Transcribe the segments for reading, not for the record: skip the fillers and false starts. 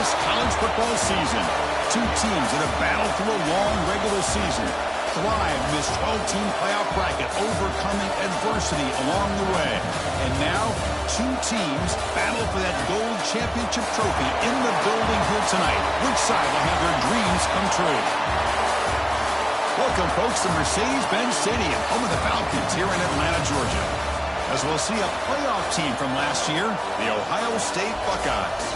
this college football season. Two teams that have battled through a long regular season, thrived in this 12-team playoff bracket, overcoming adversity along the way. And now, two teams battle for that gold championship trophy in the building here tonight. Which side will have their dreams come true? Welcome, folks, to Mercedes-Benz Stadium, home of the Falcons here in Atlanta, Georgia. As we'll see a playoff team from last year, the Ohio State Buckeyes,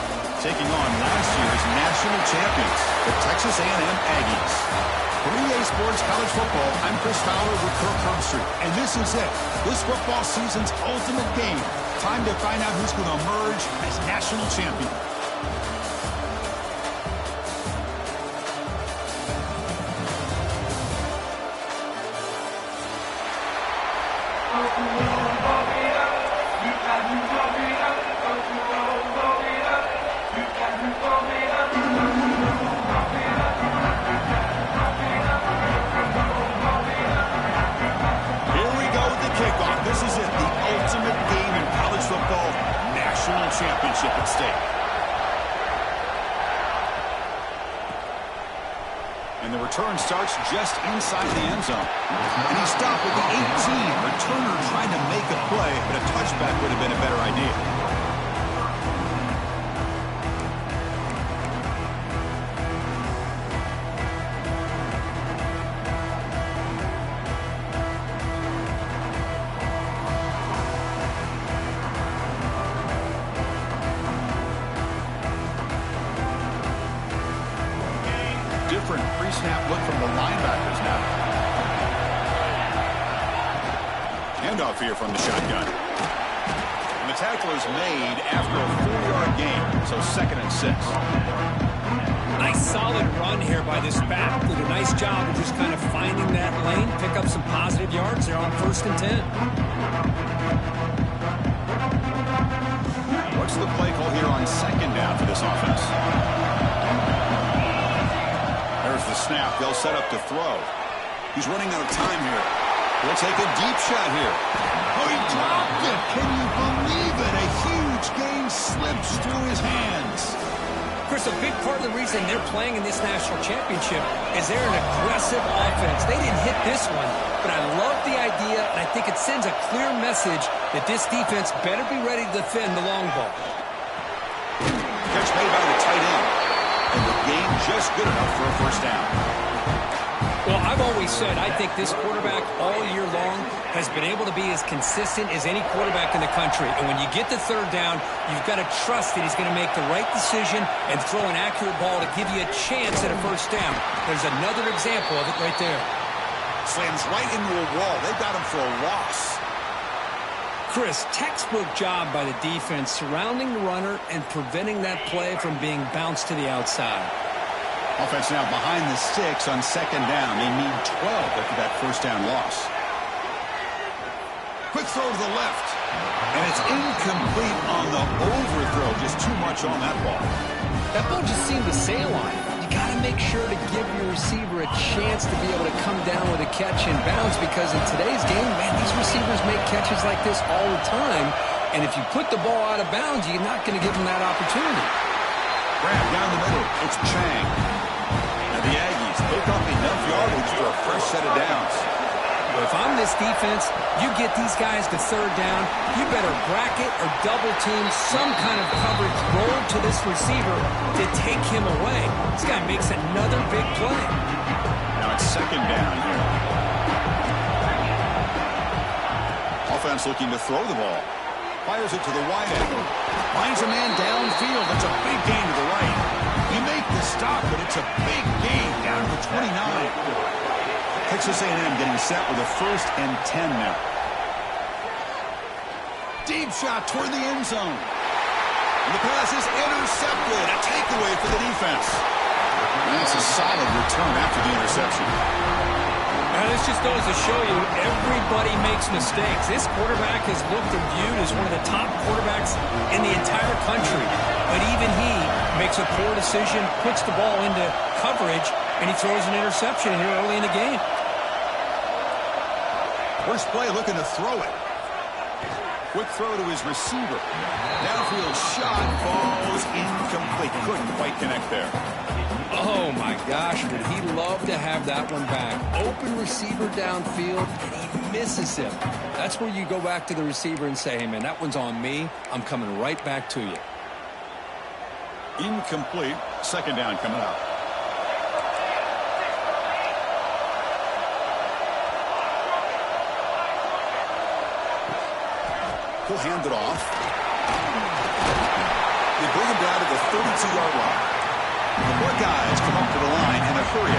taking on last year's national champions, the Texas A&M Aggies. For EA Sports College Football, I'm Chris Fowler with Kirk Herbstreit, and this is it. This football season's ultimate game. Time to find out who's going to emerge as national champion. Championship at stake. And the return starts just inside the end zone. And he stopped at the 18. Returner trying to make a play, but a touchback would have been a better idea. Different pre-snap look from the linebackers now. Handoff here from the shotgun. And the tackle is made after a 4-yard gain, so 2nd and 6. Nice solid run here by this back. Did a nice job of just kind of finding that lane, pick up some positive yards there on 1st and 10. What's the play call here on 2nd down for this offense? There's the snap. They'll set up to throw. He's running out of time here. He'll take a deep shot here. Oh, he dropped it. Can you believe it? A huge gain slips through his hands. Chris, a big part of the reason they're playing in this national championship is they're an aggressive offense. They didn't hit this one, but I love the idea, and I think it sends a clear message that this defense better be ready to defend the long ball. Catch made by the tight end. And the game just good enough for a 1st down. Well, I've always said I think this quarterback all year long has been able to be as consistent as any quarterback in the country. And when you get the 3rd down, you've got to trust that he's going to make the right decision and throw an accurate ball to give you a chance at a 1st down. There's another example of it right there. Slams right into a wall. They've got him for a loss. Chris, textbook job by the defense surrounding the runner and preventing that play from being bounced to the outside. Offense now behind the 6 on 2nd down. They need 12 after that 1st down loss. Quick throw to the left. And it's incomplete on the overthrow. Just too much on that ball. That ball just seemed to sail on it. You got to make sure to give your receiver a chance to be able to come down with a catch in bounds, because in today's game, man, these receivers make catches like this all the time. And if you put the ball out of bounds, you're not going to give them that opportunity. Grab down the middle. It's Chang. And the Aggies pick up enough yardage for a fresh set of downs. If I'm this defense, you get these guys to 3rd down, you better bracket or double team some kind of coverage roll to this receiver to take him away. This guy makes another big play. Now it's 2nd down here. Offense looking to throw the ball. Fires it to the wide end. Finds a man downfield. It's a big gain to the right. You make the stop, but it's a big gain down to the 29. Texas A&M getting set with a 1st and 10 now. Deep shot toward the end zone. And the pass is intercepted. A takeaway for the defense. And that's a solid return after the interception. Now, this just goes to show you everybody makes mistakes. This quarterback is looked and viewed as one of the top quarterbacks in the entire country. But even he makes a poor decision, puts the ball into coverage, and he throws an interception here early in the game. First play looking to throw it. Quick throw to his receiver. Downfield shot falls incomplete. Couldn't quite connect there. Oh, my gosh, would he love to have that one back. Open receiver downfield, and he misses him. That's where you go back to the receiver and say, hey, man, that one's on me. I'm coming right back to you. Incomplete. Second down coming up. He'll hand it off. They bring him down to the 32-yard line. The Buckeyes come up to the line in a hurry.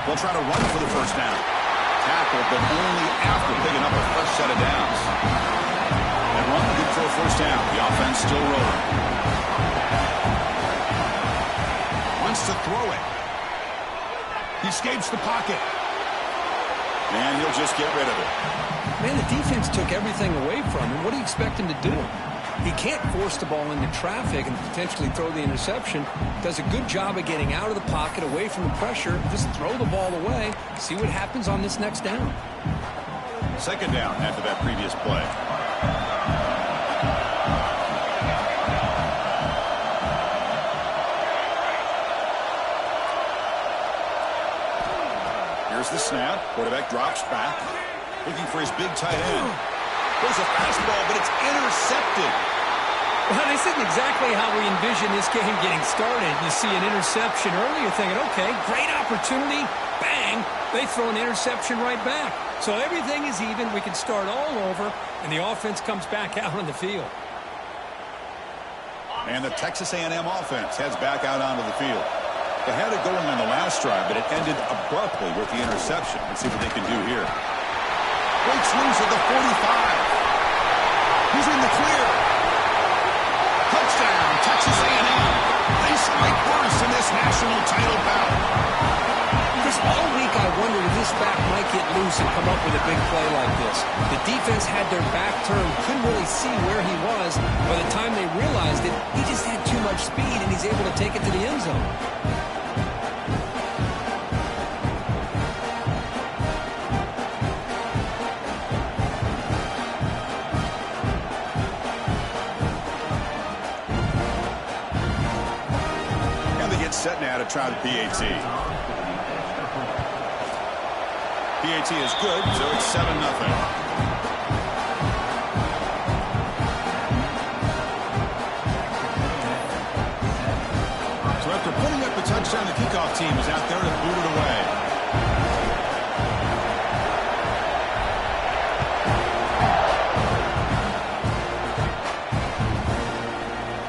They'll try to run for the first down. Tackled, but only after picking up a fresh set of downs. And run good for a first down. The offense still rolling. Wants to throw it. He escapes the pocket. And he'll just get rid of it. Man, the defense took everything away from him. What do you expect him to do? He can't force the ball into traffic and potentially throw the interception. Does a good job of getting out of the pocket, away from the pressure. Just throw the ball away. See what happens on this next down. Second down after that previous play. Here's the snap. Quarterback drops back. Looking for his big tight end. There's a fastball, but it's intercepted. Well, this isn't exactly how we envision this game getting started. You see an interception early, you're thinking, okay, great opportunity. Bang, they throw an interception right back. So everything is even. We can start all over, and the offense comes back out on the field. And the Texas A&M offense heads back out onto the field. They had it going on the last drive, but it ended abruptly with the interception. Let's see what they can do here. Great swings at the 45. He's in the clear. Touchdown, Texas A&M. They strike first in this national title bout. Chris, all week I wondered if this back might get loose and come up with a big play like this. The defense had their back turned, couldn't really see where he was. By the time they realized it, he just had too much speed, and he's able to take it to the end zone. Set now to try the PAT. PAT is good, so it's 7-0. So after putting up a touchdown, the kickoff team is out there to boot it away.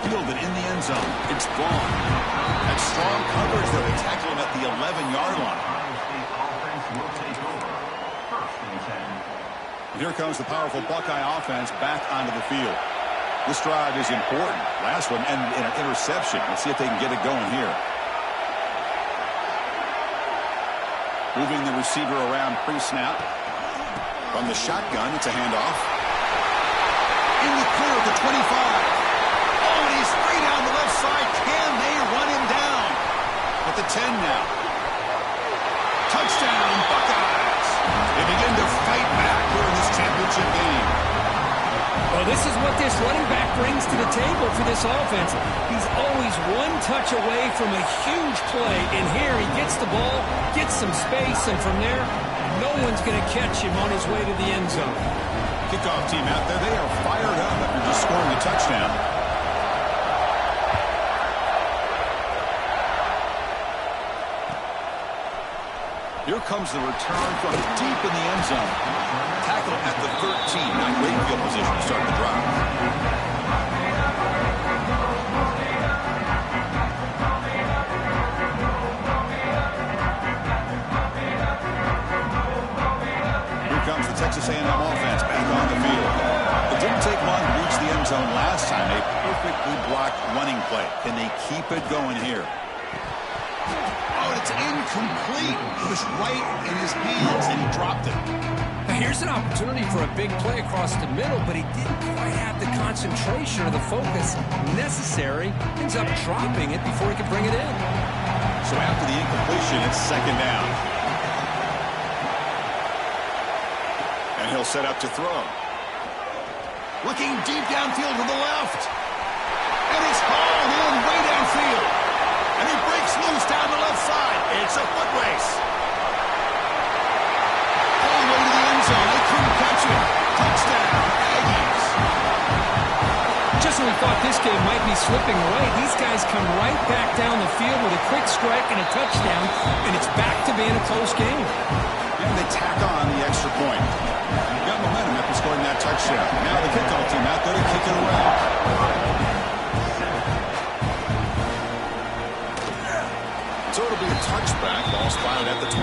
Fielded in the end zone. It's gone. That strong coverage, though, they tackle him at the 11-yard line. And here comes the powerful Buckeye offense back onto the field. This drive is important. Last one ended in an interception. Let's see if they can get it going here. Moving the receiver around pre-snap. From the shotgun, it's a handoff. In the clear at the 25. Oh, and he's free down the left side. Can they run him down? At the 10 now. Touchdown, Buckeyes. They begin to fight back here in this championship game. Well, this is what this running back brings to the table for this offense. He's always one touch away from a huge play. And here he gets the ball, gets some space, and from there, no one's going to catch him on his way to the end zone. Kickoff team out there, they are fired up after just scoring a touchdown. Here comes the return from deep in the end zone. Tackle at the 13. Not great field position to start the drive. Here comes the Texas A&M offense back on the field. It didn't take long to reach the end zone last time. A perfectly blocked running play. Can they keep it going here? It's incomplete. It was right in his hands, and he dropped it. Now here's an opportunity for a big play across the middle, but he didn't quite have the concentration or the focus necessary. Ends up dropping it before he could bring it in. So after the incompletion, it's second down. And he'll set up to throw. Looking deep downfield to the left. And it's hauled in way downfield. And he breaks loose down the left side. It's a foot race. All the way to the end zone. They couldn't catch it. Touchdown, Aggies. Just when we thought this game might be slipping away, these guys come right back down the field with a quick strike and a touchdown, and it's back to being a close game. And they tack on the extra point. You've got momentum after scoring that touchdown. Now the kickoff team out there to kick it away. So it'll be a touchback. Ball spotted at the 25.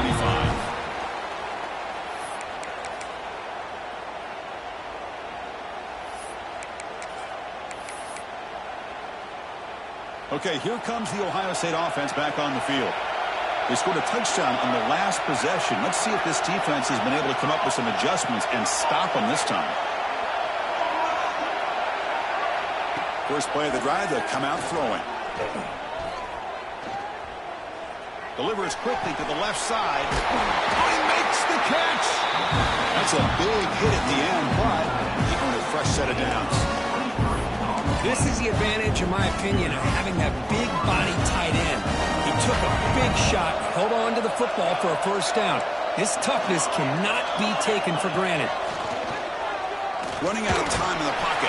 Okay, here comes the Ohio State offense back on the field. They scored a touchdown on the last possession. Let's see if this defense has been able to come up with some adjustments and stop them this time. First play of the drive, they'll come out throwing. Delivers quickly to the left side. Oh, he makes the catch. That's a big hit at the end, but he earned a fresh set of downs. This is the advantage, in my opinion, of having that big body tight end. He took a big shot, held on to the football for a first down. This toughness cannot be taken for granted. Running out of time in the pocket.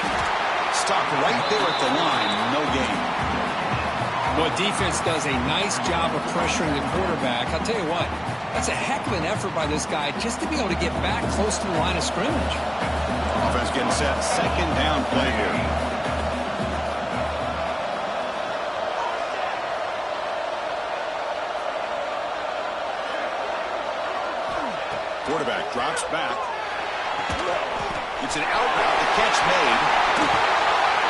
Stopped right there at the line. No gain. Well, defense does a nice job of pressuring the quarterback. I'll tell you what, that's a heck of an effort by this guy just to be able to get back close to the line of scrimmage. Offense getting set. Second down play here. Quarterback drops back. It's an out route. The catch made.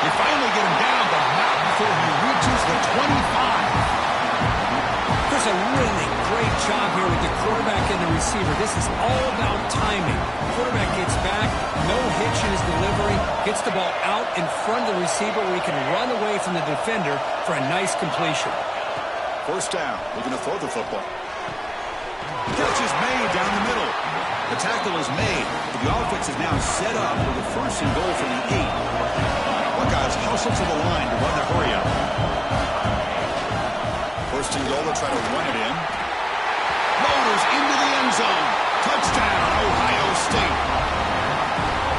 They finally get him down, but not before he reaches the 25. There's a really great job here with the quarterback and the receiver. This is all about timing. Quarterback gets back, no hitch in his delivery, gets the ball out in front of the receiver where he can run away from the defender for a nice completion. First down. Looking to throw the football. Catch is made down the middle. The tackle is made, but the offense is now set up with a first and goal from the 8. Buckeyes hustle to the line to run the hurry up. First and goal, they'll try to run it in. Motors into the end zone. Touchdown, Ohio State.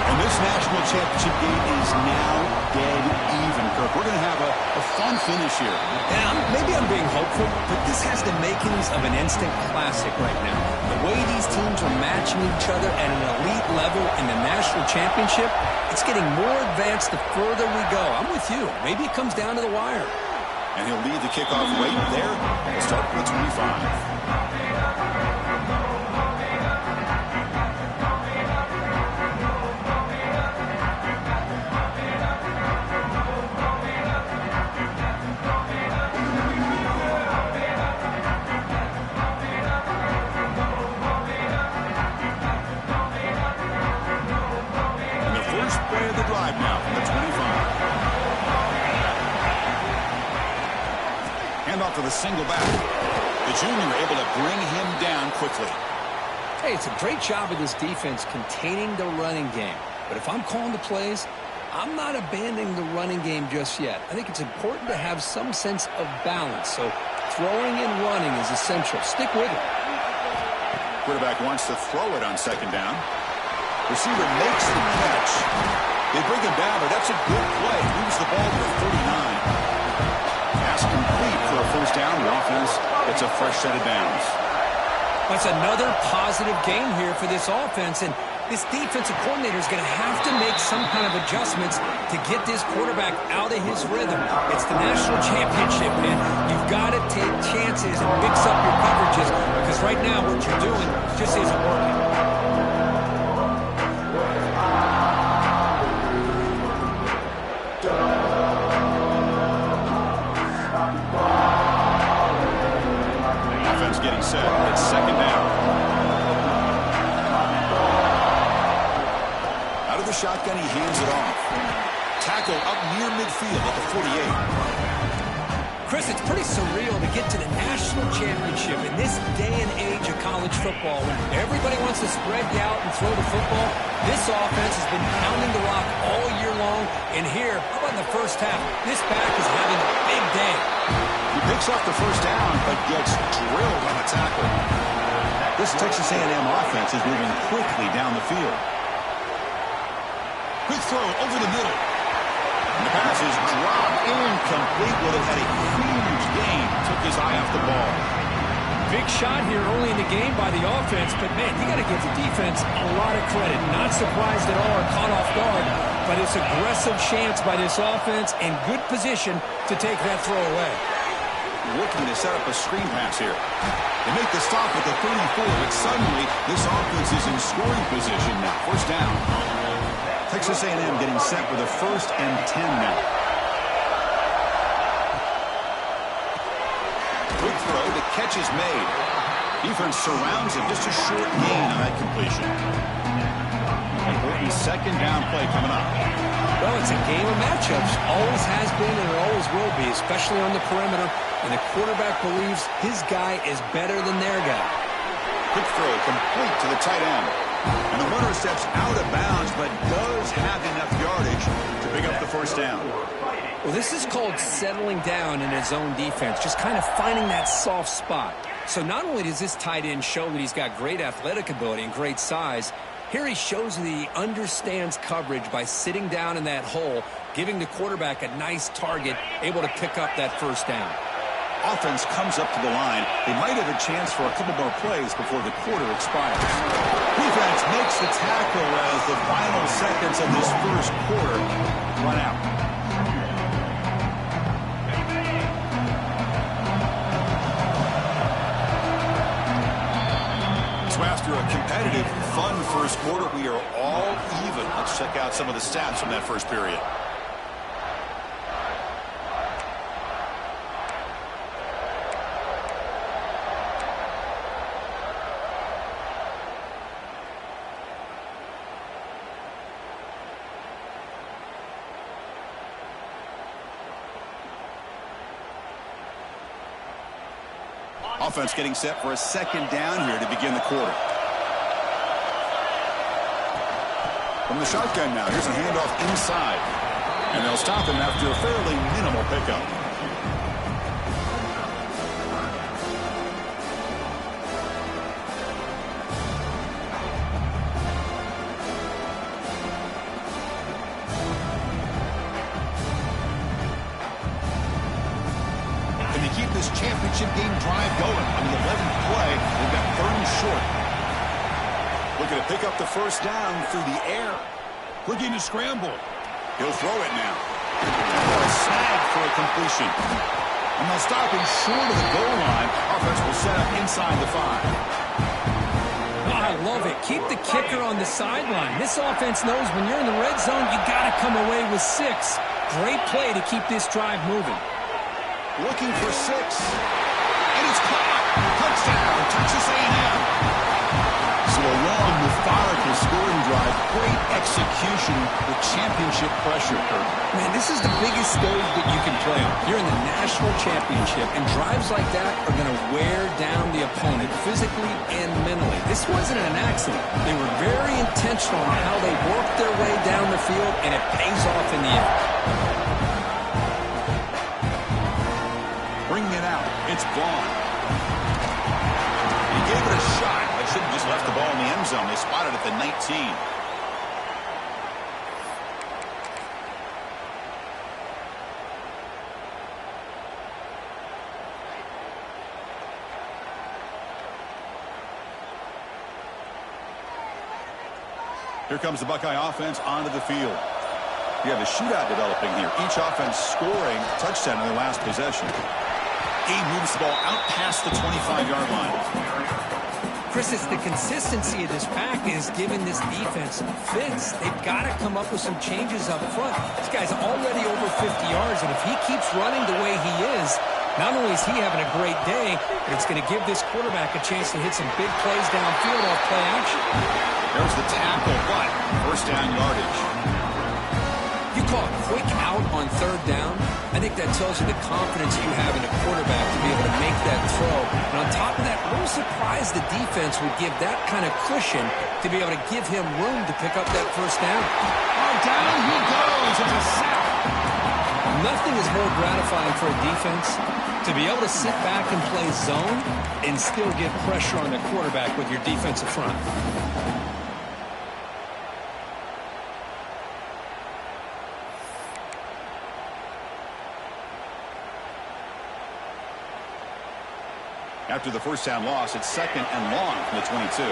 And this national championship game is now dead even, Kirk. We're going to have a fun finish here. And maybe I'm being hopeful, but this has the makings of an instant classic right now. The way these teams are matching each other at an elite level in the national championship, it's getting more advanced the further we go. I'm with you. Maybe it comes down to the wire. And he'll lead the kickoff right there. We'll start with 25. For the single back. The junior able to bring him down quickly. Hey, it's a great job of this defense containing the running game. But if I'm calling the plays, I'm not abandoning the running game just yet. I think it's important to have some sense of balance. So throwing and running is essential. Stick with it. Quarterback wants to throw it on second down. Receiver makes the catch. They bring him down, but that's a good play. Moves the ball to the 39. Pass complete for a first down. The offense gets a fresh set of downs. That's another positive game here for this offense, and this defensive coordinator is going to have to make some kind of adjustments to get this quarterback out of his rhythm. It's the national championship, man. You've got to take chances and mix up your coverages because right now what you're doing just isn't working. Getting set. It's second down. Out of the shotgun, he hands it off. Tackle up near midfield at the 48. Chris, it's pretty surreal to get to the national championship in this day and age of college football when everybody wants to spread you out and throw the football. This offense has been pounding the rock all year long. And here, how about in the first half, this back is having a big day. He picks up the first down, but gets drilled on the tackle. This Texas A&M offense is moving quickly down the field. Quick throw over the middle. And the pass is dropped incomplete. Would have had a huge gain. Took his eye off the ball. Big shot here early in the game by the offense, but man, you got to give the defense a lot of credit. Not surprised at all or caught off guard, but it's aggressive chance by this offense and good position to take that throw away. Looking to set up a screen pass here. They make the stop at the 34, but suddenly this offense is in scoring position now. First down. Texas A&M getting set with a 1st and 10 now. Quick throw, the catch is made. Defense surrounds him, just a short gain on that completion. Important 2nd down play coming up. Well, it's a game of matchups. Always has been and it always will be, especially on the perimeter. And the quarterback believes his guy is better than their guy. Quick throw, complete to the tight end. And the runner steps out of bounds, but does have enough yardage to pick up the first down. Well, this is called settling down in his own defense, just kind of finding that soft spot. So not only does this tight end show that he's got great athletic ability and great size, here he shows that he understands coverage by sitting down in that hole, giving the quarterback a nice target, able to pick up that first down. Offense comes up to the line. They might have a chance for a couple more plays before the quarter expires. Defense makes the tackle as the final seconds of this first quarter run out. So after a competitive, fun first quarter, we are all even. Let's check out some of the stats from that first period. Offense getting set for a 2nd down here to begin the quarter. From the shotgun now, here's a handoff inside. And they'll stop him after a fairly minimal pickup. Keep this championship game drive going. On the 11th play, they've got 3rd and short. Looking to pick up the first down through the air. Looking to scramble. He'll throw it now. A snag for a completion. And they'll stop him short of the goal line. Offense will set up inside the 5. Oh, I love it. Keep the kicker on the sideline. This offense knows when you're in the red zone, you got to come away with 6. Great play to keep this drive moving. Looking for 6. And it's caught. Touchdown, Texas A&M. So a long, methodical scoring drive. Great execution with championship pressure. Man, this is the biggest stage that you can play on. You're in the national championship, and drives like that are going to wear down the opponent physically and mentally. This wasn't an accident. They were very intentional on how they worked their way down the field, and it pays off in the end. Bringing it out. It's Vaughn. He gave it a shot. They should have just left the ball in the end zone. They spotted it at the 19. Here comes the Buckeye offense onto the field. You have a shootout developing here. Each offense scoring a touchdown in their last possession. Gabe moves the ball out past the 25-yard line. Chris, it's the consistency of this pack is giving this defense fits. They've got to come up with some changes up front. This guy's already over 50 yards, and if he keeps running the way he is, not only is he having a great day, but it's going to give this quarterback a chance to hit some big plays downfield off play action. There's the tackle, but first down yardage. You call a quick out on third down. I think that tells you the confidence you have in a quarterback to be able to make that throw. And on top of that, a little surprised the defense would give that kind of cushion to be able to give him room to pick up that first down. Oh, down he goes. It's a sack. Nothing is more gratifying for a defense to be able to sit back and play zone and still get pressure on the quarterback with your defensive front. After the first down loss, it's 2nd and long from the 22.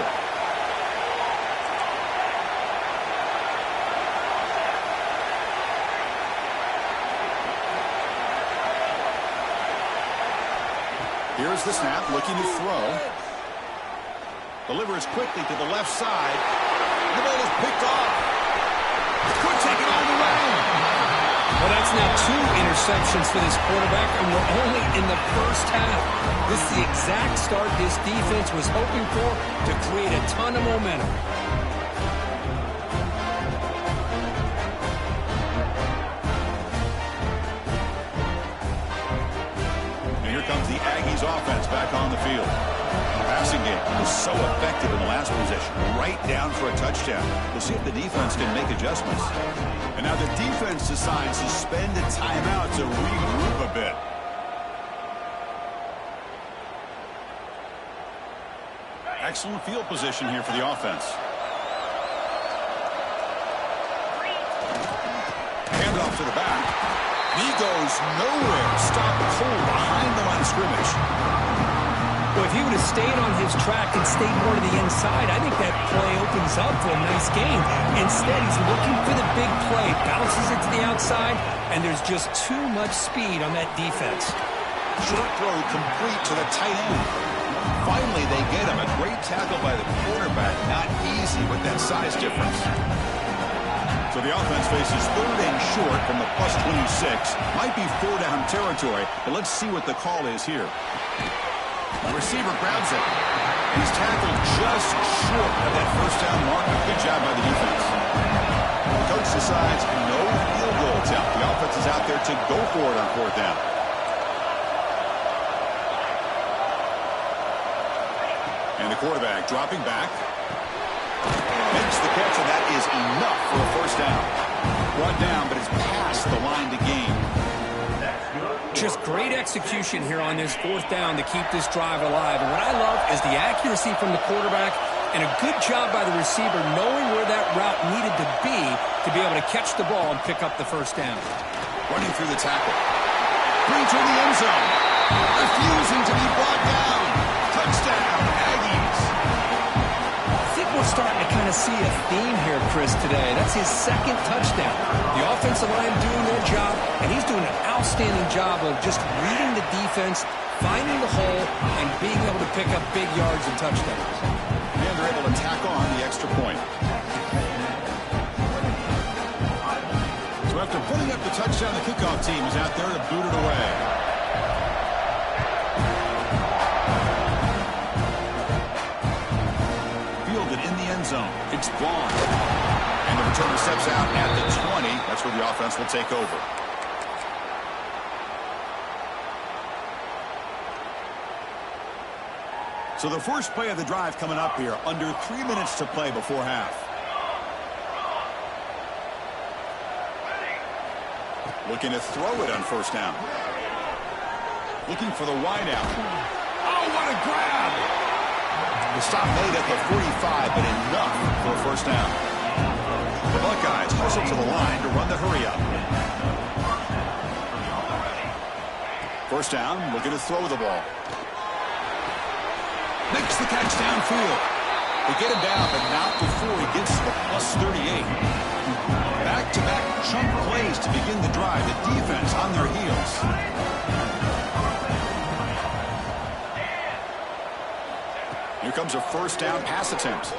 Here's the snap, looking to throw. Delivers quickly to the left side. The ball is picked off. Could take it all the way. Well, that's now 2 interceptions for this quarterback, and we're only in the first half. This is the exact start this defense was hoping for to create a ton of momentum. And here comes the Aggies offense back on the field. The passing game was so effective in the last possession, right down for a touchdown. We'll see if the defense can make adjustments. And now the defense decides to spend a timeout to regroup a bit. Excellent field position here for the offense. Handoff to the back. He goes nowhere. Stopped cold behind the line of scrimmage. Well, if he would have stayed on his track and stayed more to the inside, I think that play opens up for a nice game. Instead, he's looking for the big play, bounces it to the outside, and there's just too much speed on that defense. Short throw complete to the tight end. Finally, they get him. A great tackle by the quarterback. Not easy with that size difference. So the offense faces 3rd and short from the +26. Might be 4-down territory, but let's see what the call is here. The receiver grabs it. He's tackled just short of that first down mark. Good job by the defense. The coach decides no field goal attempt. The offense is out there to go for it on 4th down. And the quarterback dropping back. Makes the catch, and that is enough for a first down. Brought down, but it's past the line to gain. Just great execution here on this 4th down to keep this drive alive. And what I love is the accuracy from the quarterback and a good job by the receiver knowing where that route needed to be able to catch the ball and pick up the first down. Running through the tackle. Brings her in the end zone. Refusing to be brought down. Touchdown, Aggies. I think we're starting to kind of see a theme here, Chris, today. That's his 2nd touchdown. The offensive line doing their job, and he's doing an outstanding job of just reading the defense, finding the hole, and being able to pick up big yards and touchdowns. And they're able to tack on the extra point. So after putting up the touchdown, the kickoff team is out there to boot it away. Fielded in the end zone. It's Vaughn. And the returner steps out at the 20. That's where the offense will take over. So the first play of the drive coming up here. Under 3 minutes to play before half. Looking to throw it on first down. Looking for the wide out. Oh, what a grab! The stop made at the 45, but enough for a first down. The Buckeyes hustle to the line to run the hurry up. First down, looking to throw the ball. Makes the catch downfield. They get him down, but not before he gets to the +38. Back-to-back chunk plays to begin the drive. The defense on their heels. Here comes a first down pass attempt.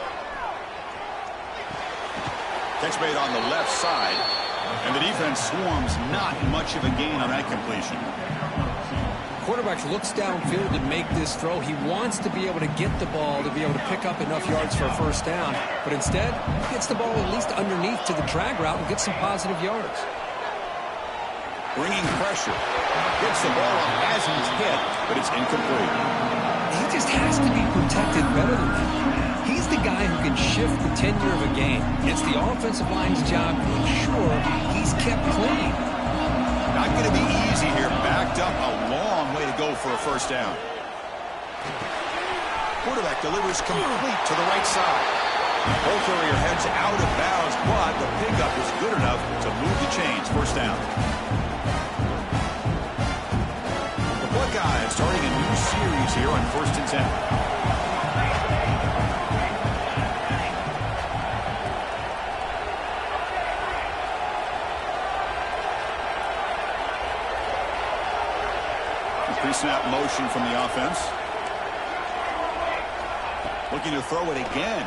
Catch made on the left side. And the defense swarms not much of a gain on that completion. quarterback looks downfield to make this throw. He wants to be able to get the ball to be able to pick up enough yards for a first down. But instead, he gets the ball at least underneath to the drag route and gets some positive yards. Bringing pressure. Gets the ball on Hasen's head, but it's incomplete. He just has to be protected better than that. He's the guy who can shift the tenure of a game. It's the offensive line's job to ensure he's kept clean. Not going to be easy here. Backed up a long way to go for a first down. Quarterback delivers complete to the right side. Ball carrier heads out of bounds, but the pickup is good enough to move the chains. First down. The Buckeyes starting a new series here on 1st and 10. Pre-snap motion from the offense. Looking to throw it again.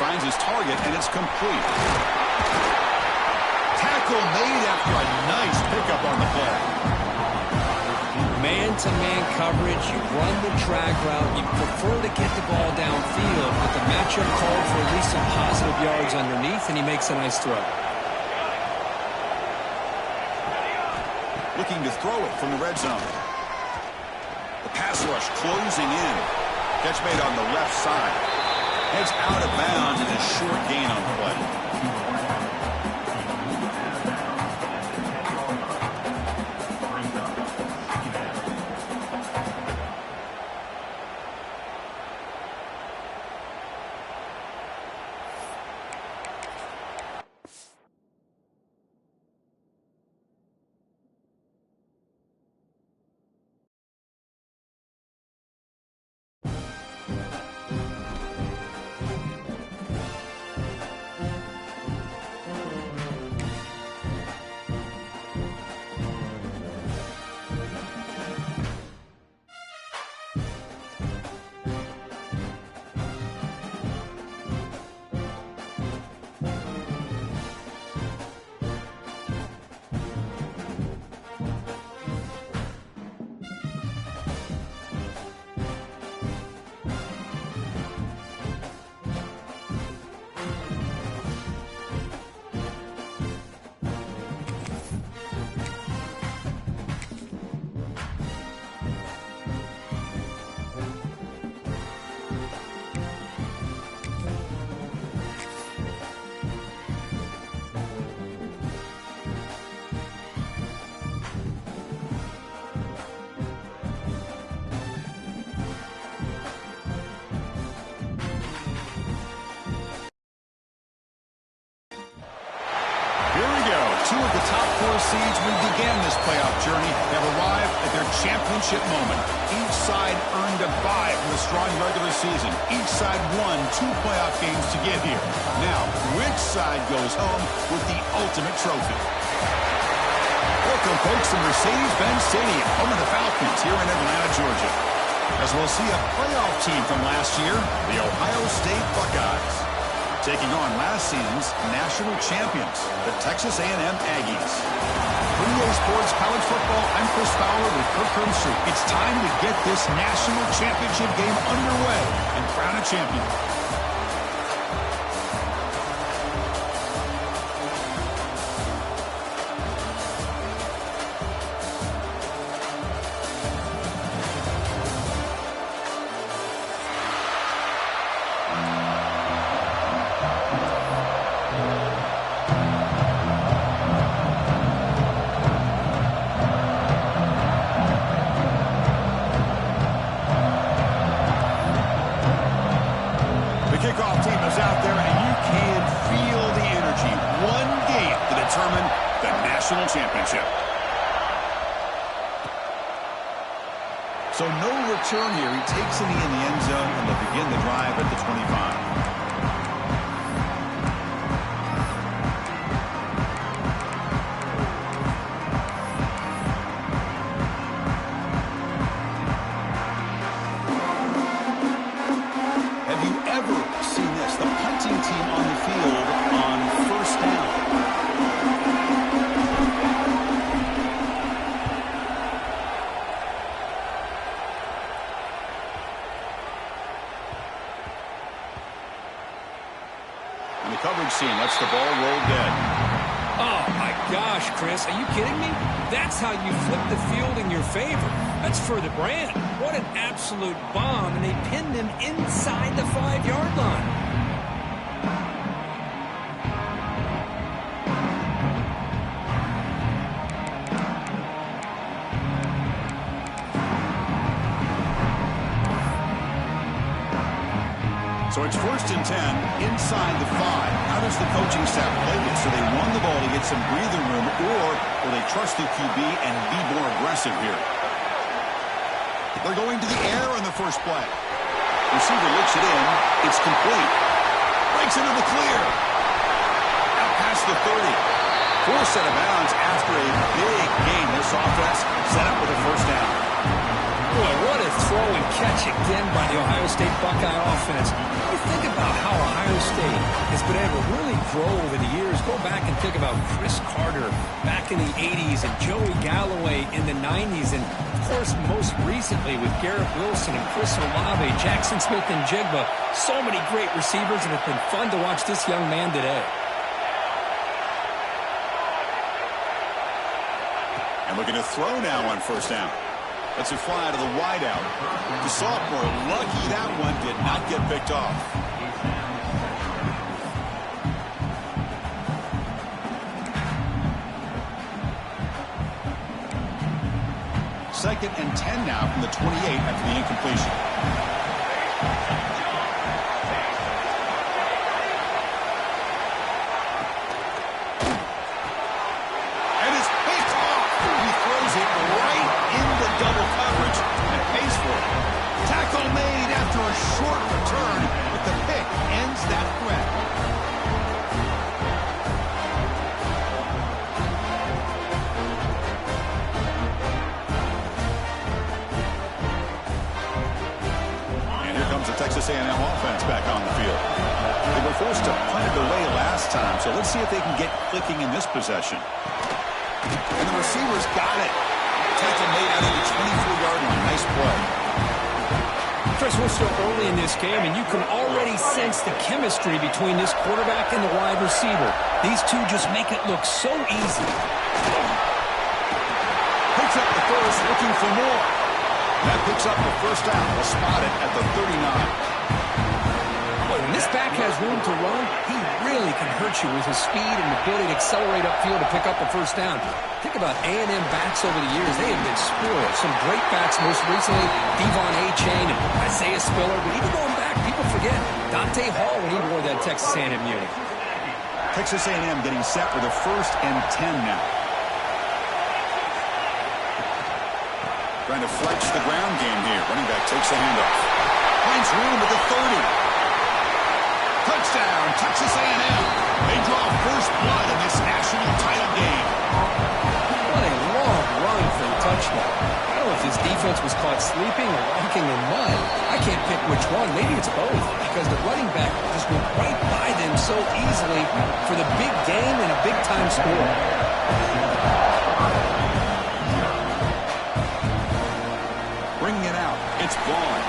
Finds his target, and it's complete. Tackle made after a nice pickup on the play. Man-to-man coverage, you run the drag route, you prefer to get the ball downfield, but the matchup called for at least some positive yards underneath, and he makes a nice throw. Looking to throw it from the red zone. The pass rush closing in. Catch made on the left side. Heads out of bounds and a short gain on the play. Two of the top 4 seeds who began this playoff journey have arrived at their championship moment. Each side earned a bye from the strong regular season. Each side won 2 playoff games to get here. Now, which side goes home with the ultimate trophy? Welcome, folks, to Mercedes-Benz Stadium, home of the Falcons here in Atlanta, Georgia. As we'll see a playoff team from last year, the Ohio State Buckeyes, taking on last season's national champions, the Texas A&M Aggies. For EA Sports College Football, I'm Chris Fowler with Kirk Herbstreit. It's time to get this national championship game underway and crown a champion. Championship. So no return here. He takes it in the end zone, and they'll begin the drive at the 25. Have you ever seen this? The punting team on the field on first down. the coverage seam lets the ball roll dead. Oh, my gosh, Chris. Are you kidding me? That's how you flip the field in your favor. That's for the brand. What an absolute bomb, and they pinned him inside the 5-yard line. So it's 1st and 10 inside the 5. How does the coaching staff play this? Do they run the ball to get some breathing room, or will they trust the QB and be more aggressive here? They're going to the air on the first play. Receiver looks it in. It's complete. Breaks into the clear. Out past the 30. Forced out of bounds after a big gain. This offense set up with a first down. Boy, what a throw and catch again by the Ohio State Buckeye offense. You think about how Ohio State has been able to really grow over the years. Go back and think about Chris Carter back in the 80s and Joey Galloway in the 90s. And, of course, most recently with Garrett Wilson and Chris Olave, Jackson Smith and Jigba. So many great receivers, and it's been fun to watch this young man today. And looking to throw now on first down. Let's it fly to the wideout. The sophomore, lucky that one did not get picked off. Second and 10 now from the 28 after the incompletion. Double coverage and pays for it. Tackle made after a short return, but the pick ends that threat. And here comes the Texas A&M offense back on the field. They were forced to punt it away last time, so let's see if they can get clicking in this possession. And the receivers got it. Tackle made out of the 24-yard line. Nice play. Chris, we're still early in this game, and you can already sense the chemistry between this quarterback and the wide receiver. These two just make it look so easy. Picks up the first, looking for more. That picks up the first down. We'll spot it at the 39. Boy, when this back has room to run, he really can hurt you with his speed and ability to accelerate upfield to pick up a first down. Think about A&M backs over the years. They have been spoiled. Some great backs, most recently Devon Achane and Isaiah Spiller. But even going back, people forget Dante Hall when he wore that Texas A&M unit. Texas A&M getting set with a 1st and 10 now. Trying to flex the ground game here. Running back takes the handoff. Finds room at the 30. Touchdown, Texas A&M. They draw first blood in this national title game. What a long run for a touchdown. I don't know if this defense was caught sleeping or walking in mud. I can't pick which one. Maybe it's both, because the running back just went right by them so easily for the big game and a big-time score. Bringing it out. It's Vaughn.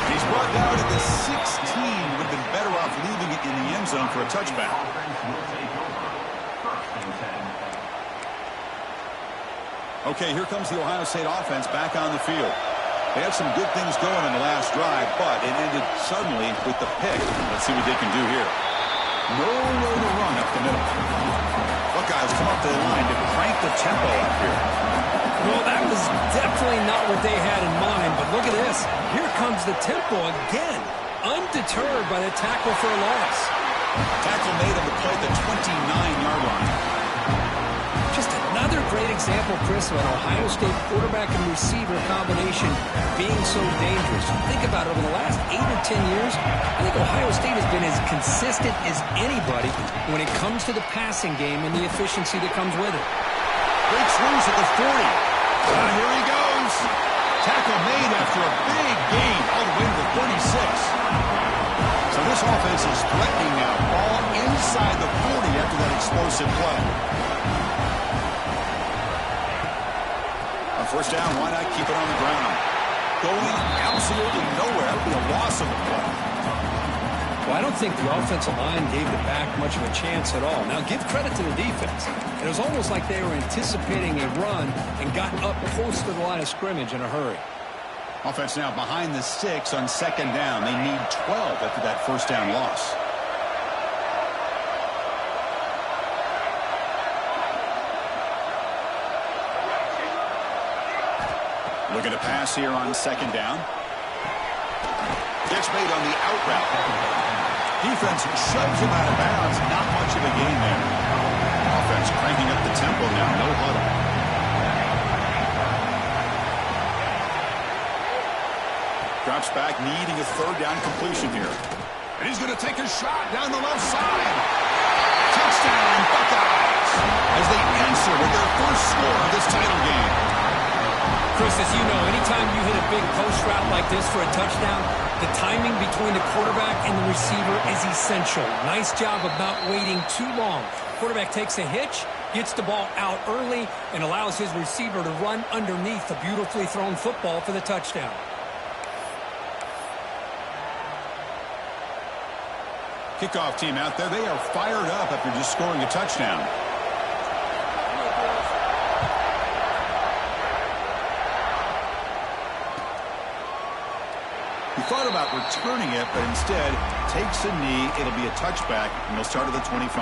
He's brought down at the 16. Would have been better off leaving it in the end zone for a touchback. Okay, here comes the Ohio State offense back on the field. They had some good things going in the last drive, but it ended suddenly with the pick. Let's see what they can do here. No room to run up the middle. Buckeyes come up to the line to crank the tempo up here. Well, that was definitely not what they had in mind, but look at this. Here comes the tempo again, undeterred by the tackle for a loss. Tackle made on the play at the 29-yard line. Just another great example, Chris, of an Ohio State quarterback and receiver combination being so dangerous. Think about it, over the last 8 or 10 years, I think Ohio State has been as consistent as anybody when it comes to the passing game and the efficiency that comes with it. Breaks loose at the 40. Here he goes. Tackle made after a big gain all the way to the 36. So this offense is threatening now. Ball inside the 40 after that explosive play. On first down, why not keep it on the ground? Going absolutely nowhere. That would be a loss of the play. Well, I don't think the offensive line gave the back much of a chance at all. Now, give credit to the defense. It was almost like they were anticipating a run and got up close to the line of scrimmage in a hurry. Offense now behind the 6 on 2nd down. They need 12 after that first down loss. Looking to pass here on 2nd down. Gets made on the out route. Defense shoves him out of bounds. Not much of a gain there. Offense cranking up the tempo now. No huddle. Drops back, needing a 3rd down completion here. And he's going to take a shot down the left side. Touchdown, Buckeyes, as they answer with their first score of this title game. Chris, as you know, anytime you hit a big post route like this for a touchdown, the timing between the quarterback and the receiver is essential. Nice job of not waiting too long. Quarterback takes a hitch, gets the ball out early, and allows his receiver to run underneath the beautifully thrown football for the touchdown. Kickoff team out there. They are fired up after just scoring a touchdown. He thought about returning it, but instead takes a knee. It'll be a touchback, and they'll start at the 25.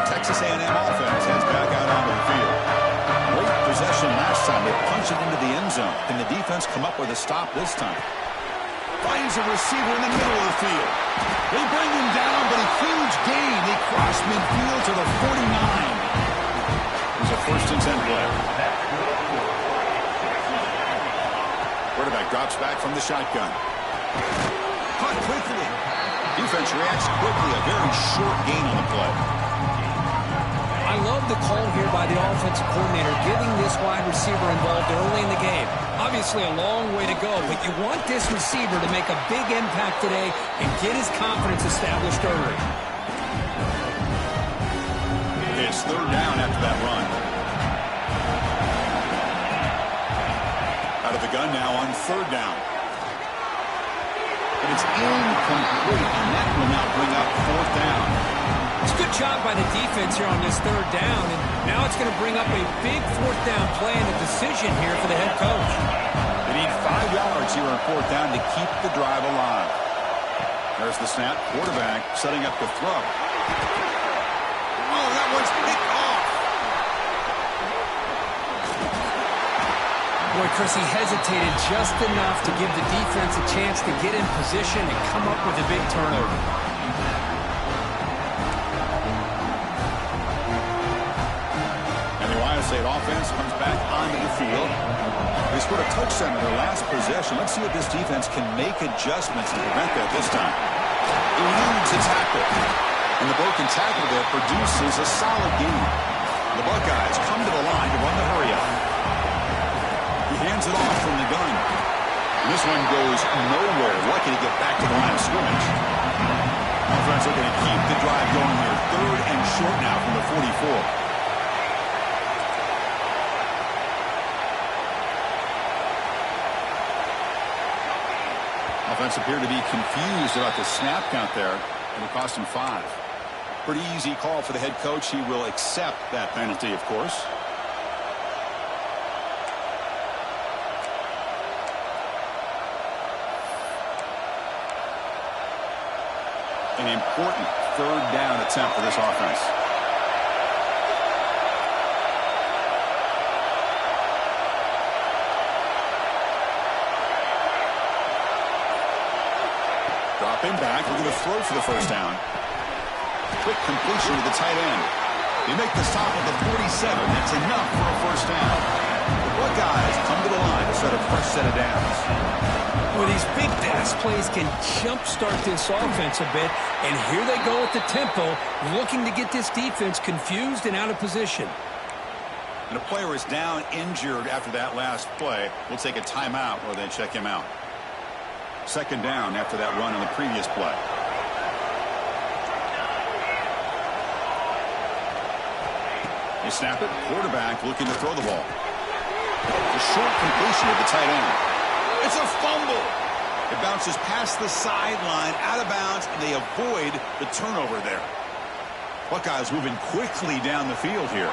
Texas A&M offense heads back out onto the field. Great possession last time. They punched it into the end zone. Can the defense come up with a stop this time? Finds a receiver in the middle of the field. They bring him down, but a huge gain. They cross midfield to the 49. It was a 1st and 10 play. Quarterback drops back from the shotgun. Caught quickly. Defense reacts quickly. A very short gain on the play. I love the call here by the offensive coordinator, giving this wide receiver involved early in the game. Obviously a long way to go, but you want this receiver to make a big impact today and get his confidence established early. It's 3rd down after that run. Out of the gun now on 3rd down. But it's incomplete, and that will now bring up 4th down. It's a good job by the defense here on this 3rd down, and now it's going to bring up a big 4th down play and a decision here for the head coach. They need 5 yards here on 4th down to keep the drive alive. There's the snap. Quarterback setting up the throw. Oh, that one's picked off. Boy, Chris, he hesitated just enough to give the defense a chance to get in position and come up with a big turnover. State offense comes back onto the field. They scored a touchdown in their last possession. Let's see if this defense can make adjustments and prevent that this time. Eludes a tackle. And the broken tackle there produces a solid gain. The Buckeyes come to the line to run the hurry up. He hands it off from the gun. And this one goes nowhere. Lucky to get back to the line of scrimmage. Offense looking to keep the drive going here. 3rd and short now from the 44. Offense appeared to be confused about the snap count there, and it cost him 5. Pretty easy call for the head coach. He will accept that penalty, of course. An important 3rd down attempt for this offense. Dropping back, looking to throw for the 1st down. Quick completion to the tight end. They make the stop at the 47. That's enough for a 1st down. The Buckeyes come to the line to set a fresh set of downs. Well, these big pass plays can jumpstart this offense a bit, and here they go at the tempo, looking to get this defense confused and out of position. And a player is down injured after that last play. We'll take a timeout or they check him out. 2nd down after that run on the previous play. They snap it. Quarterback looking to throw the ball. A short completion of the tight end. It's a fumble. It bounces past the sideline, out of bounds, and they avoid the turnover there. Buckeyes moving quickly down the field here.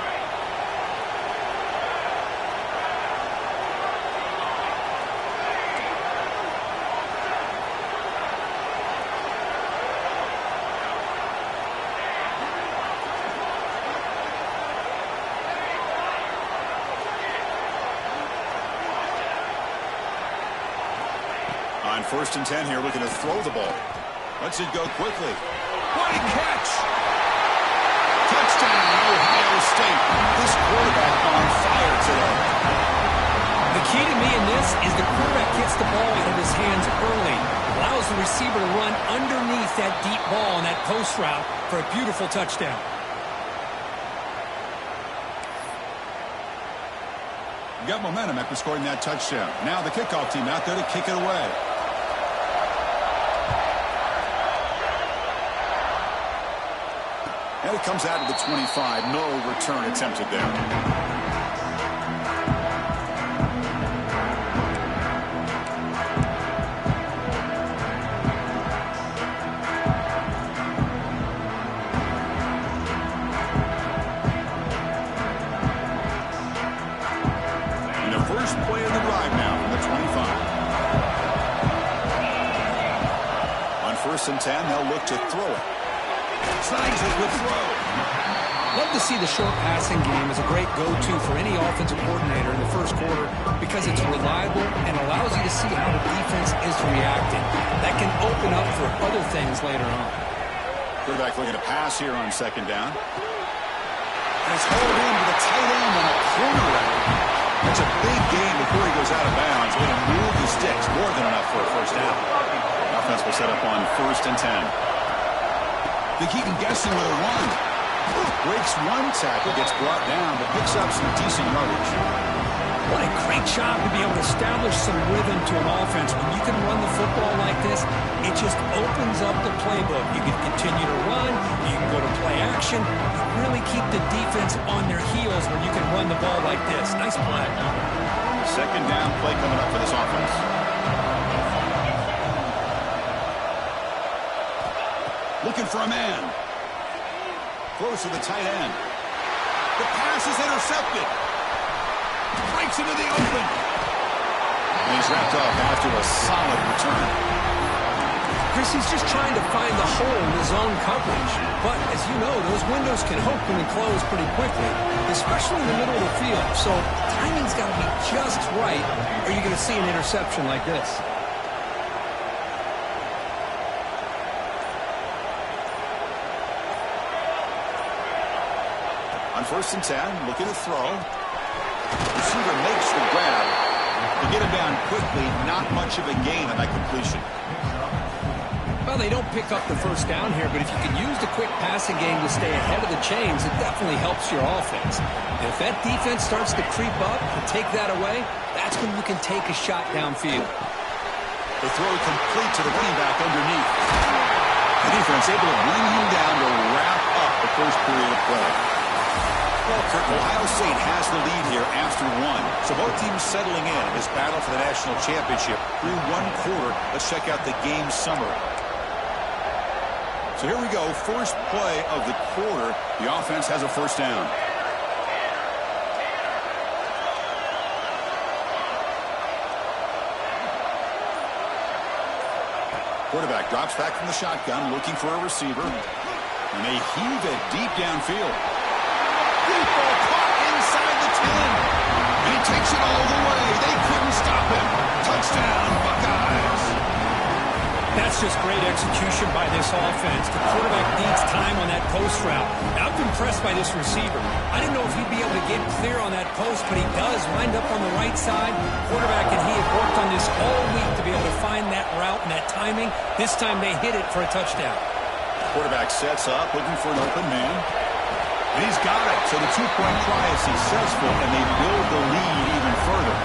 On 1st and 10 here, looking to throw the ball. Lets it go quickly. What a catch! Touchdown, Ohio State. This quarterback on fire today. The key to me in this is the quarterback gets the ball out of his hands early, allows the receiver to run underneath that deep ball on that post route for a beautiful touchdown. Got momentum after scoring that touchdown. Now the kickoff team out there to kick it away. And it comes out of the 25. No return attempted there. And the first play of the drive now from the 25. On 1st and 10, they'll look to throw it. Slides it with throw. Love to see the short passing game as a great go-to for any offensive coordinator in the first quarter because it's reliable and allows you to see how the defense is reacting. That can open up for other things later on. Quarterback looking to pass here on 2nd down. And it's hauled in with a tight end on a corner route. That's a big gain before he goes out of bounds. It'll move the sticks. More than enough for a first down. Offense will set up on 1st and 10. They keep him guessing with a run. Breaks one tackle, gets brought down, but picks up some decent yardage. What a great job to be able to establish some rhythm to an offense. When you can run the football like this, it just opens up the playbook. You can continue to run. You can go to play action. You really keep the defense on their heels when you can run the ball like this. Nice play. 2nd down play coming up for this offense. Looking for a man. Close to the tight end. The pass is intercepted. Breaks into the open. And he's wrapped up after a solid return. Chris, he's just trying to find the hole in the zone coverage. But, as you know, those windows can open and close pretty quickly, especially in the middle of the field. So, timing's got to be just right, or you're going to see an interception like this. On 1st and 10, looking to throw. Receiver makes the grab. To get him down quickly, not much of a gain on that completion. Well, they don't pick up the first down here, but if you can use the quick passing game to stay ahead of the chains, it definitely helps your offense. And if that defense starts to creep up and take that away, that's when you can take a shot downfield. The throw complete to the running back underneath. The defense able to bring him down to wrap up the first period of play. Well, Kirk, Ohio State has the lead here after one. So both teams settling in this battle for the national championship through one quarter. Let's check out the game summary. So here we go. First play of the quarter. The offense has a first down. Quarterback drops back from the shotgun, looking for a receiver. And they heave it deep downfield. Deep ball caught inside the 10. And he takes it all the way. They couldn't stop him. Touchdown, Buckeyes. That's just great execution by this offense. The quarterback needs time on that post route. Now, I'm impressed by this receiver. I didn't know if he'd be able to get clear on that post, but he does wind up on the right side. Quarterback and he have worked on this all week to be able to find that route and that timing. This time they hit it for a touchdown. Quarterback sets up, looking for an open man. And he's got it. So the two-point try is successful, and they build the lead even further.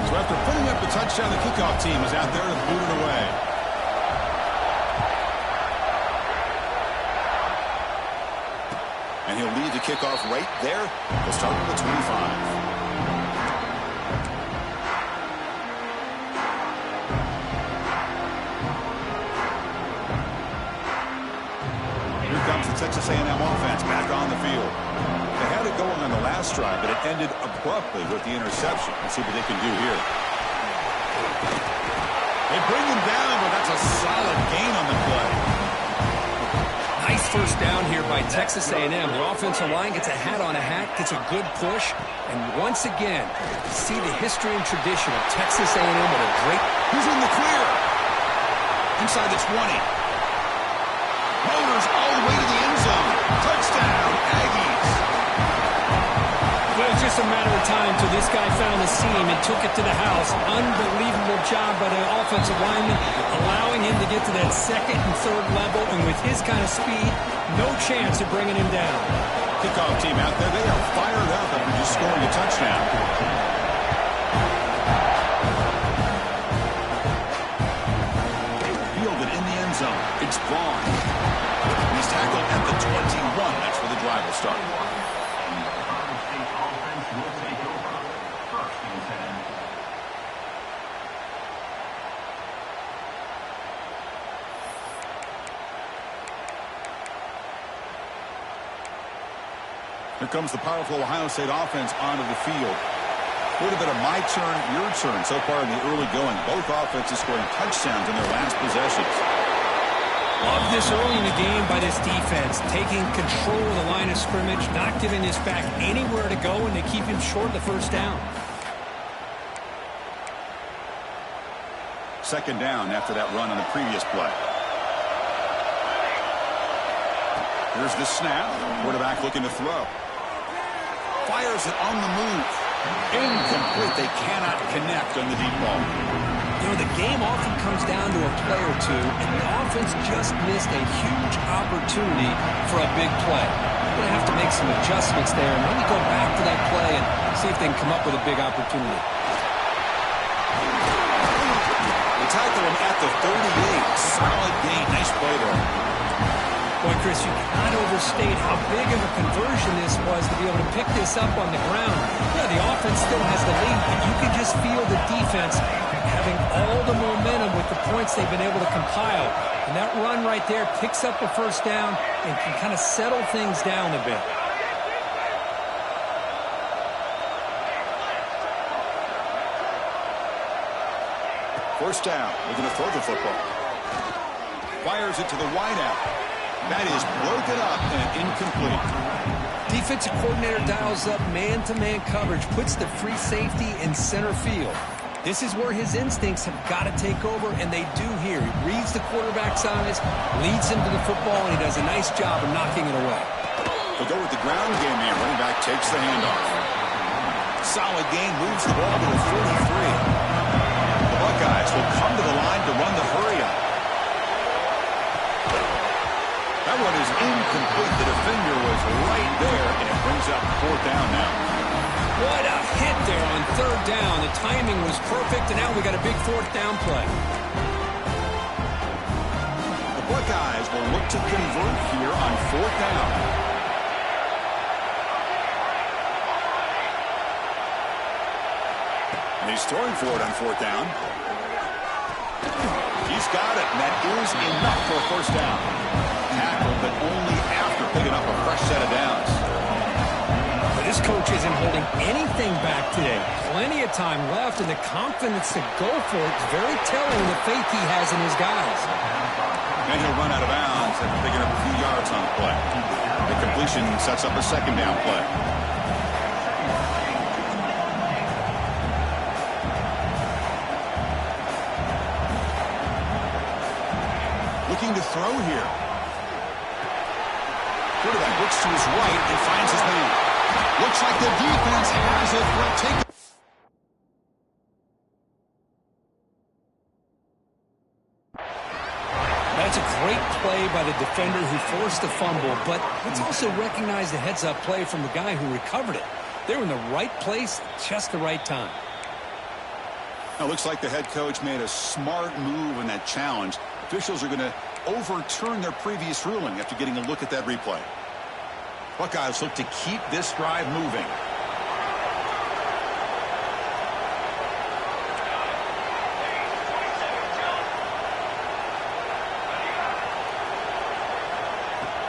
So after putting up the touchdown, the kickoff team is out there to boot it away. And he'll lead the kickoff right there. He'll start with the 25. Texas A&M offense back on the field. They had it going on the last drive, but it ended abruptly with the interception. Let's see what they can do here. They bring him down, but that's a solid gain on the play. Nice first down here by Texas A&M. The offensive line gets a hat on a hat, gets a good push, and once again, see the history and tradition of Texas A&M with a great... He's in the clear. Inside the 20. Motors all the way to the end zone. Touchdown, Aggies. Well, it was just a matter of time until this guy found the seam and took it to the house. Unbelievable job by the offensive lineman, allowing him to get to that second and third level, and with his kind of speed, no chance of bringing him down. Kickoff team out there, they are fired up after just scoring a touchdown. Fielded in the end zone. It's Vaughn. He's tackled at the 21. That's where the drive will start. Here comes the powerful Ohio State offense onto the field. A little bit of my turn, your turn so far in the early going. Both offenses scoring touchdowns in their last possessions. Love this early in the game by this defense, taking control of the line of scrimmage, not giving this back anywhere to go, and they keep him short of the first down. Second down after that run on the previous play. Here's the snap. Quarterback looking to throw. Fires it on the move. Incomplete. They cannot connect on the deep ball. You know, the game often comes down to a play or two, and the offense just missed a huge opportunity for a big play. They're going to have to make some adjustments there and maybe go back to that play and see if they can come up with a big opportunity. They tackle him at the 38. Solid gain. Nice play there. Boy, Chris, you cannot overstate how big of a conversion this was to be able to pick this up on the ground. Yeah, the offense still has the lead, but you can just feel the defense having all the momentum with the points they've been able to compile. And that run right there picks up a first down and can kind of settle things down a bit. First down. We're going to throw the football. Fires it to the wideout. That is broken up and incomplete. Defensive coordinator dials up man-to-man coverage, puts the free safety in center field. This is where his instincts have got to take over, and they do here. He reads the quarterback's eyes, leads him to the football, and he does a nice job of knocking it away. They'll go with the ground game here. Running back takes the handoff. Solid gain, moves the ball to the 43. The Buckeyes will come to the line to run the hurry-up. That one is incomplete. The defender was right there, and it brings up fourth down now. What a hit there on third down. The timing was perfect, and now we got a big fourth down play. The Buckeyes will look to convert here on fourth down. And he's throwing for it on fourth down. He's got it, and that is enough for a first down. Tackle, but only after picking up a fresh set of downs. But this coach isn't holding anything back today. Plenty of time left, and the confidence to go for it is very telling the faith he has in his guys. And he'll run out of bounds after picking up a few yards on the play. The completion sets up a second down play. Looking to throw here. Quarterback looks to his right and finds his man. Looks like the defense has it. Will take it. That's a great play by the defender who forced the fumble, but let's also recognize the heads-up play from the guy who recovered it. They were in the right place at just the right time. Now, looks like the head coach made a smart move in that challenge. Officials are going to overturn their previous ruling after getting a look at that replay. Buckeyes look to keep this drive moving.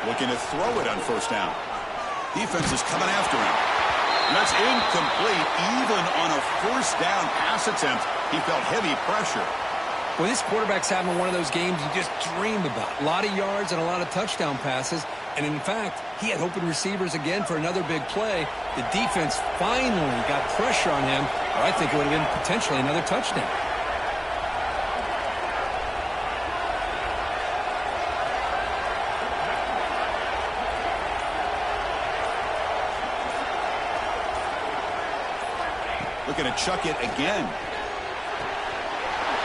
Looking to throw it on first down. Defense is coming after him. That's incomplete. Even on a first down pass attempt, he felt heavy pressure. Well, this quarterback's having one of those games you just dream about. A lot of yards and a lot of touchdown passes. And in fact, he had open receivers again for another big play. The defense finally got pressure on him, or I think it would have been potentially another touchdown. Looking to chuck it again.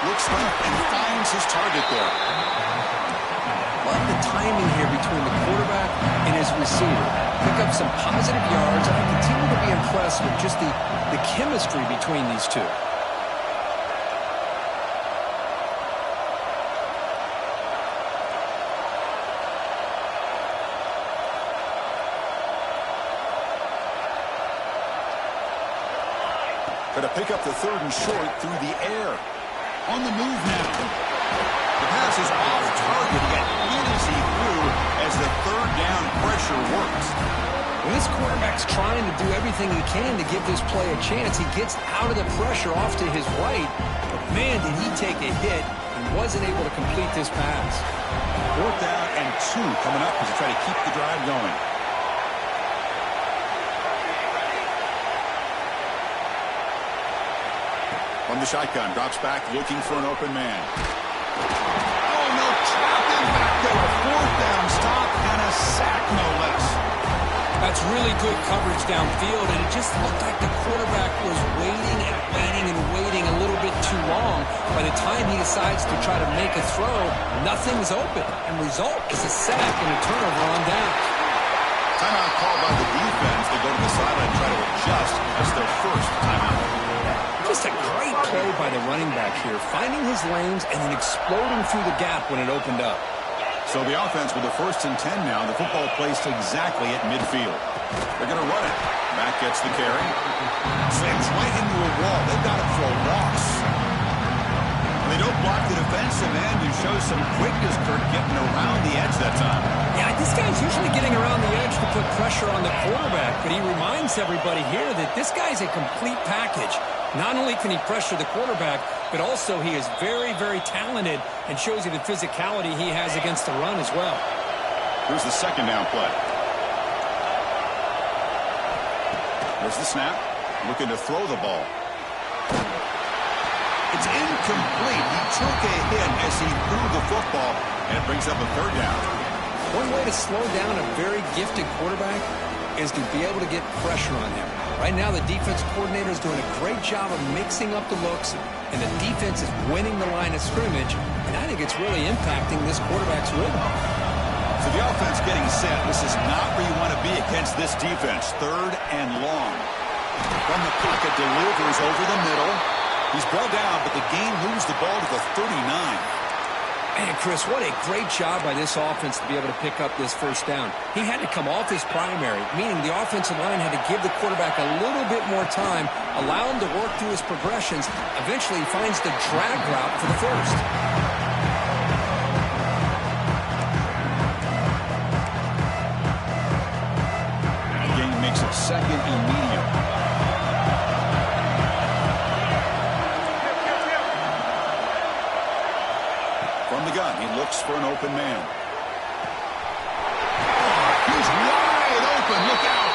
Looks left and finds his target there. Love the timing here between the quarterback and his receiver. Pick up some positive yards, and I continue to be impressed with just the chemistry between these two. To pick up the third and short through the air. On the move now. The pass is off target, yet easy through as the third down pressure works. When this quarterback's trying to do everything he can to give this play a chance, he gets out of the pressure off to his right. But man, did he take a hit and wasn't able to complete this pass. 4th down and 2 coming up as they try to keep the drive going. From the shotgun, drops back, looking for an open man. Oh, no, trapped him back there. A 4th down stop and a sack, no less. That's really good coverage downfield, and it just looked like the quarterback was waiting and waiting and waiting a little bit too long. By the time he decides to try to make a throw, nothing's open, and result is a sack and a turnover on down. Timeout called by the defense. They go to the sideline and try to adjust. That's their first timeout. Just a great play by the running back here, finding his lanes and then exploding through the gap when it opened up. So the offense with the 1st and 10 now. The football placed exactly at midfield. They're going to run it. Back gets the carry. Slams right into a wall. They've got it for a loss. They don't block the defensive end and show some quickness, Kirk, getting around the edge that time. Yeah, this guy's usually getting around the edge to put pressure on the quarterback, but he reminds everybody here that this guy's a complete package. Not only can he pressure the quarterback, but also he is very, very talented and shows you the physicality he has against the run as well. Here's the 2nd down play. There's the snap. Looking to throw the ball. It's incomplete. He took a hit as he threw the football, and it brings up a 3rd down. One way to slow down a very gifted quarterback is to be able to get pressure on him. Right now, the defense coordinator is doing a great job of mixing up the looks, and the defense is winning the line of scrimmage, and I think it's really impacting this quarterback's rhythm. So the offense getting set. This is not where you want to be against this defense. 3rd and long. From the pocket, delivers over the middle. He's brought down, but the game moves the ball to the 39. Man, Chris, what a great job by this offense to be able to pick up this first down. He had to come off his primary, meaning the offensive line had to give the quarterback a little bit more time, allow him to work through his progressions. Eventually, he finds the drag route for the first. The game makes it 2nd and medium. From the gun, he looks for an open man. He's wide open. Look out.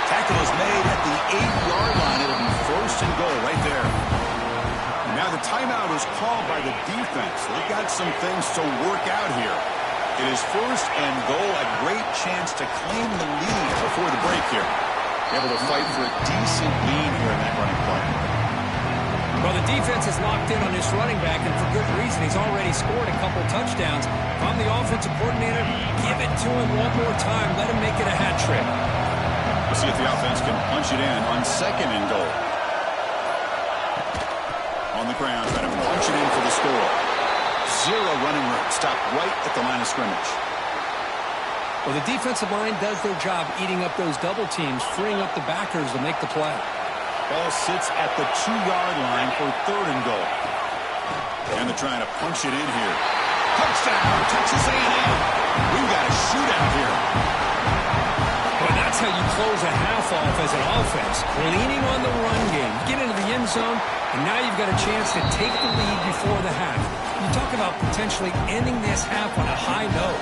Tackle is made at the 8-yard line. It'll be 1st and goal right there. Now the timeout is called by the defense. They've got some things to work out here. It is 1st and goal. A great chance to claim the lead before the break here. Able to fight for a decent lead here in that running play. Well, the defense is locked in on this running back, and for good reason. He's already scored a couple touchdowns. If I'm the offensive coordinator, give it to him one more time. Let him make it a hat trick. We'll see if the offense can punch it in on 2nd and goal. On the ground, trying to punch it in for the score. 0 running room. Stopped right at the line of scrimmage. Well, the defensive line does their job eating up those double teams, freeing up the backers to make the play. Ball sits at the 2-yard line for 3rd and goal. And they're trying to punch it in here. Touchdown, Texas A&M. We've got a shootout here. Well, that's how you close a half off as an offense. Leaning on the run game. Get into the end zone, and now you've got a chance to take the lead before the half. You talk about potentially ending this half on a high note.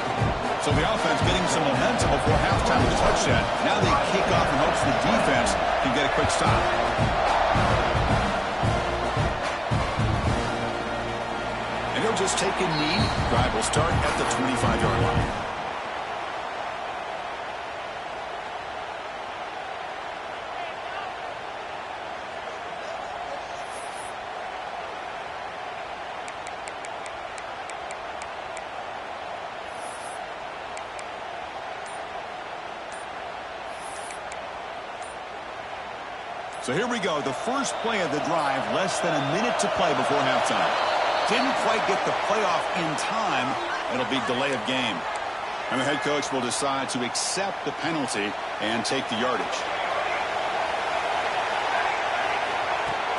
So the offense getting some momentum before halftime with a touchdown. Now they kick off in hopes the defense can get a quick stop. And he'll just take a knee. Drive will start at the 25-yard line. So here we go, the first play of the drive, less than a minute to play before halftime. Didn't quite get the playoff in time. It'll be delay of game. And the head coach will decide to accept the penalty and take the yardage.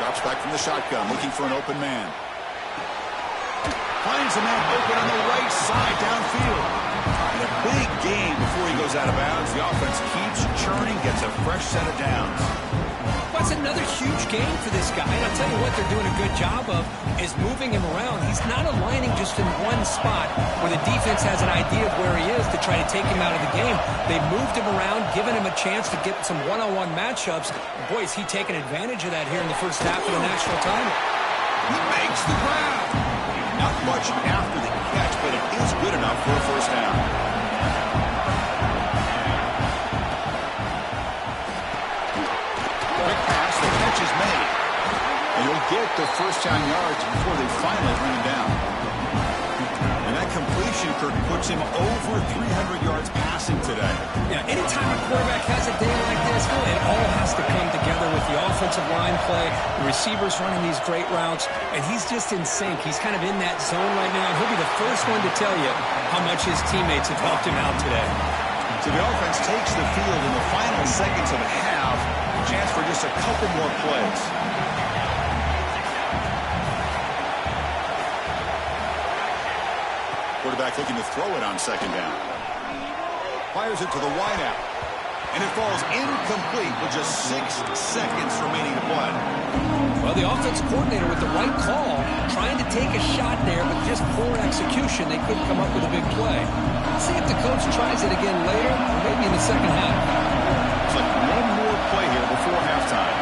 Drops back from the shotgun, looking for an open man. Finds a man open on the right side downfield. In a big game before he goes out of bounds, the offense keeps churning, gets a fresh set of downs. That's another huge game for this guy. And I'll tell you what they're doing a good job of is moving him around. He's not aligning just in one spot where the defense has an idea of where he is to try to take him out of the game. They moved him around, given him a chance to get some one-on-one matchups. Boy, is he taking advantage of that here in the first half of the national title. He makes the ground. Not much after the catch, but it is good enough for a first down. Is made. And you'll get the first down yards before they finally bring him down. And that completion, Kirk, puts him over 300 yards passing today. Yeah, anytime a quarterback has a day like this, it all has to come together with the offensive line play, the receivers running these great routes, and he's just in sync. He's kind of in that zone right now, and he'll be the first one to tell you how much his teammates have helped him out today. So the offense takes the field in the final seconds of the half. Chance for just a couple more plays. Quarterback looking to throw it on second down. Fires it to the wideout. And it falls incomplete with just 6 seconds remaining to play. Well, the offense coordinator with the right call, trying to take a shot there, but just poor execution. They couldn't come up with a big play. Let's see if the coach tries it again later, or maybe in the second half. Looks like one more play here before halftime.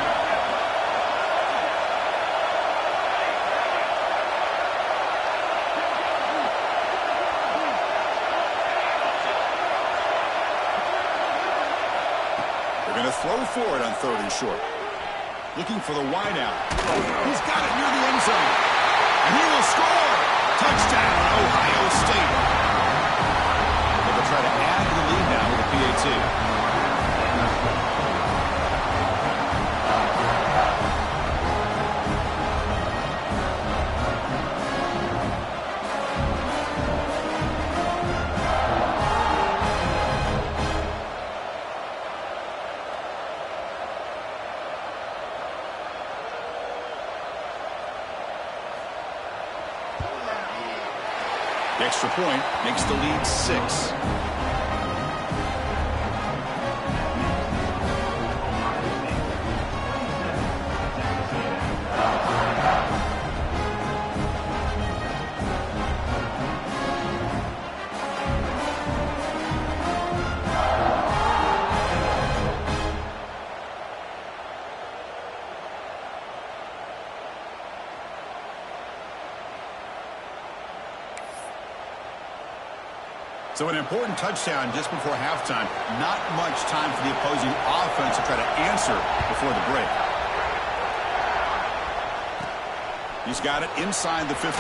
They're going to throw for it on 3rd and short. Looking for the wideout. He's got it near the end zone. And he will score. Touchdown, Ohio State. They'll try to add to the lead now with a PAT. The extra point makes the lead 6. So an important touchdown just before halftime. Not much time for the opposing offense to try to answer before the break. He's got it inside the 15.